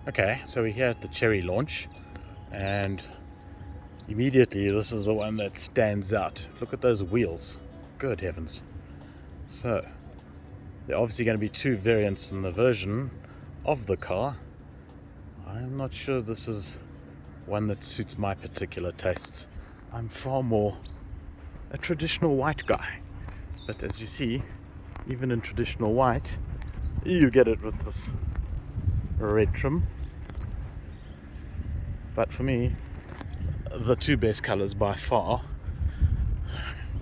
Okay, so we're here at the Chery launch, and immediately this is the one that stands out. Look at those wheels. Good heavens. So, there are obviously going to be two variants in the version of the car. I'm not sure this is one that suits my particular tastes. I'm far more a traditional white guy. But as you see, even in traditional white, you get it with this red trim. But for me, the two best colors by far,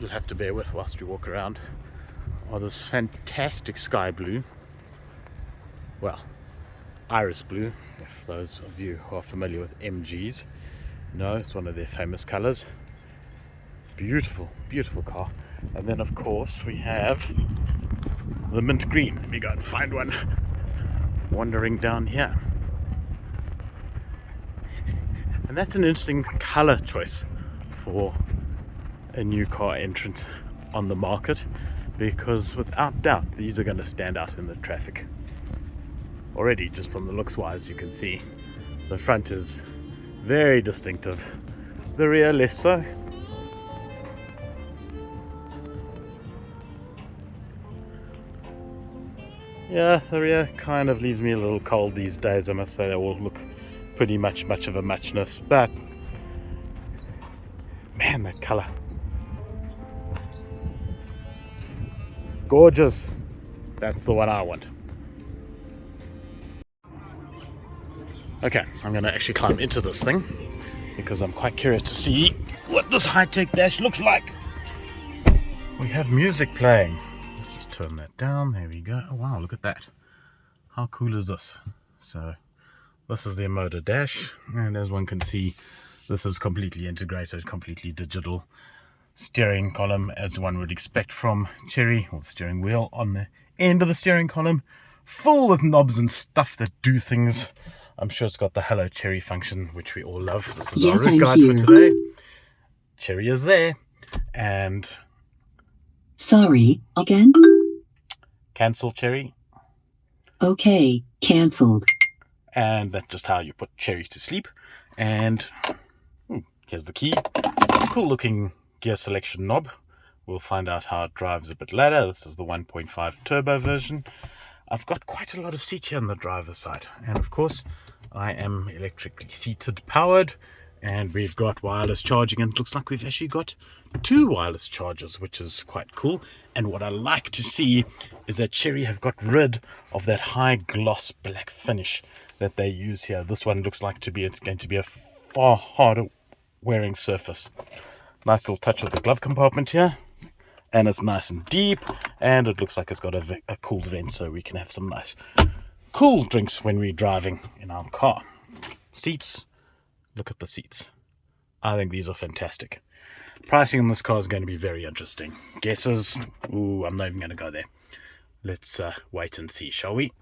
you'll have to bear with whilst we walk around, are this fantastic sky blue, well, iris blue, if those of you who are familiar with MGs know, it's one of their famous colors. Beautiful, beautiful car. And then of course we have the mint green. Let me go and find one wandering down here. And that's an interesting color choice for a new car entrant on the market, because without doubt these are going to stand out in the traffic. Already, just from the looks wise, you can see the front is very distinctive, the rear less so. Yeah, the rear kind of leaves me a little cold these days, I must say. They all look pretty much of a muchness, but man, that color, gorgeous. That's the one I want. Okay, I'm going to actually climb into this thing because I'm quite curious to see what this high-tech dash looks like. We have music playing. Let's just turn that down. There we go. Oh wow, look at that. How cool is this? So this is the Omoda dash, and as one can see, this is completely integrated, completely digital. Steering column, as one would expect from Chery, or the steering wheel on the end of the steering column, full with knobs and stuff that do things. I'm sure it's got the Hello Chery function, which we all love. This is our route guide for today. Chery is there, and sorry, again? Cancel Chery. Okay, cancelled. And that's just how you put Chery to sleep. And here's the key. Cool looking gear selection knob. We'll find out how it drives a bit later. This is the 1.5 turbo version. I've got quite a lot of seat here on the driver's side, and of course I am electrically seated powered, and we've got wireless charging, and it looks like we've actually got two wireless chargers, which is quite cool. And what I like to see is that Chery have got rid of that high gloss black finish that they use here. This one looks like it's going to be a far harder wearing surface. Nice little touch of the glove compartment here, and it's nice and deep, and it looks like it's got a cool vent, so we can have some nice cool drinks when we're driving in our car. Seats, look at the seats. I think these are fantastic. Pricing on this car is going to be very interesting. Guesses? Ooh, I'm not even going to go there. Let's wait and see, shall we?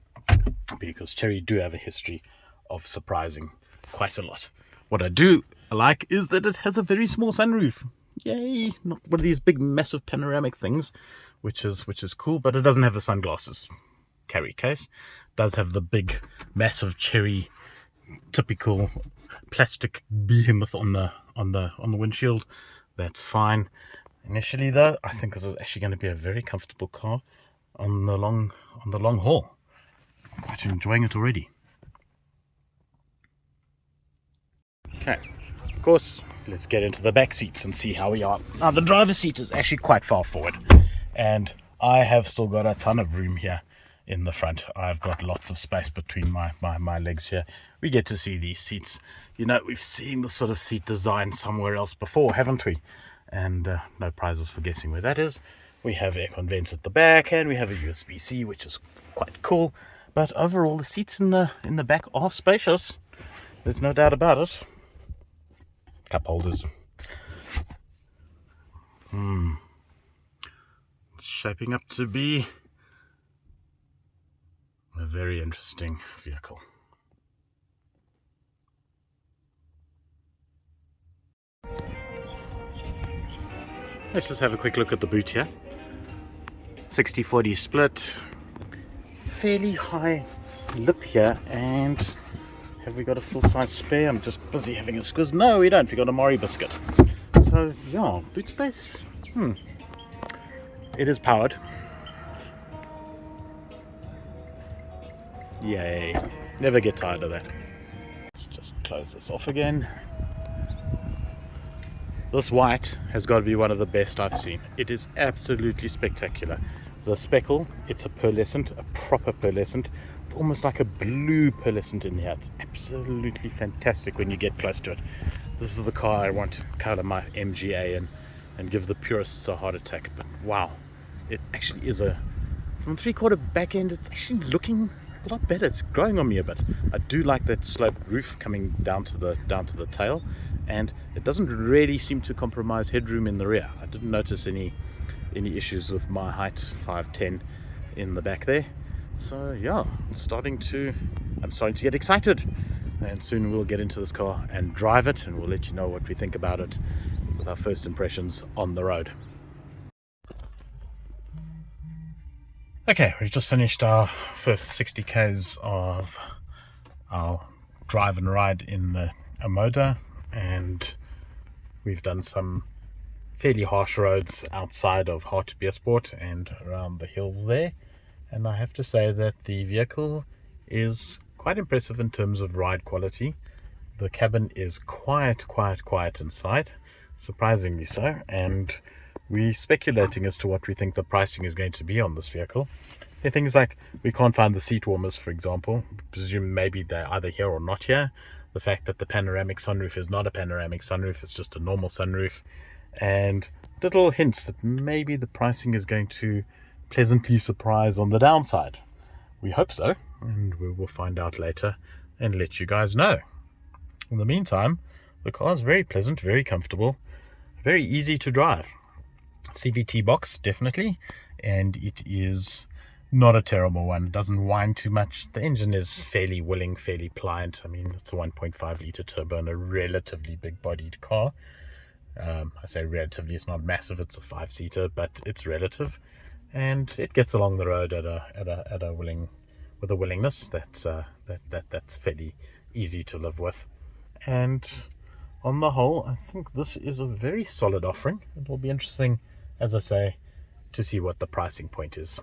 Because Chery do have a history of surprising quite a lot. What I do like is that it has a very small sunroof. Yay! Not one of these big massive panoramic things, which is cool, but it doesn't have the sunglasses carry case. It does have the big massive Chery typical plastic behemoth on the windshield. That's fine. Initially though, I think this is actually going to be a very comfortable car on the long haul. I'm quite enjoying it already. Okay, of course, let's get into the back seats and see how we are. Now, the driver's seat is actually quite far forward, and I have still got a ton of room here in the front. I've got lots of space between my legs here. We get to see these seats. You know, we've seen this sort of seat design somewhere else before, haven't we? And no prizes for guessing where that is. We have aircon vents at the back, and we have a USB-C, which is quite cool. But overall, the seats in the back are spacious. There's no doubt about it. Cup holders. It's shaping up to be a very interesting vehicle. Let's just have a quick look at the boot here. 60-40 split, fairly high lip here, and Have we got a full-size spare? I'm just busy having a squiz. No, we don't. We got a Mori biscuit. So yeah, boot space. It is powered. Yay. Never get tired of that. Let's just close this off again. This white has got to be one of the best I've seen. It is absolutely spectacular. The speckle, it's a pearlescent, a proper pearlescent. It's almost like a blue pearlescent in here. It's absolutely fantastic when you get close to it. This is the car I want to color my MGA in and give the purists a heart attack. But wow, it actually is a, from 3/4 back end, it's actually looking a lot better. It's growing on me a bit. I do like that sloped roof coming down to the tail, and it doesn't really seem to compromise headroom in the rear. I didn't notice any issues with my height, 5'10", in the back there. So yeah, I'm starting to get excited, and soon we'll get into this car and drive it, and we'll let you know what we think about it with our first impressions on the road. Okay, we've just finished our first 60 k's of our drive and ride in the Omoda, and we've done some fairly harsh roads outside of Hartbeespoort and around the hills there, and I have to say that the vehicle is quite impressive in terms of ride quality. The cabin is quiet inside, surprisingly so, and we're speculating as to what we think the pricing is going to be on this vehicle. There are things like we can't find the seat warmers, for example. I presume maybe they're either here or not here. The fact that the panoramic sunroof is not a panoramic sunroof, it's just a normal sunroof, and little hints that maybe the pricing is going to pleasantly surprise on the downside. We hope so, and we will find out later and let you guys know. In the meantime, the car is very pleasant, very comfortable, very easy to drive. CVT box, definitely, and it is not a terrible one. It doesn't whine too much. The engine is fairly willing, fairly pliant. I mean, it's a 1.5 litre turbo and a relatively big bodied car. I say relatively, it's not massive, it's a 5-seater, but it's relative, and it gets along the road with a willingness that's fairly easy to live with. And on the whole, I think this is a very solid offering. It will be interesting, as I say, to see what the pricing point is.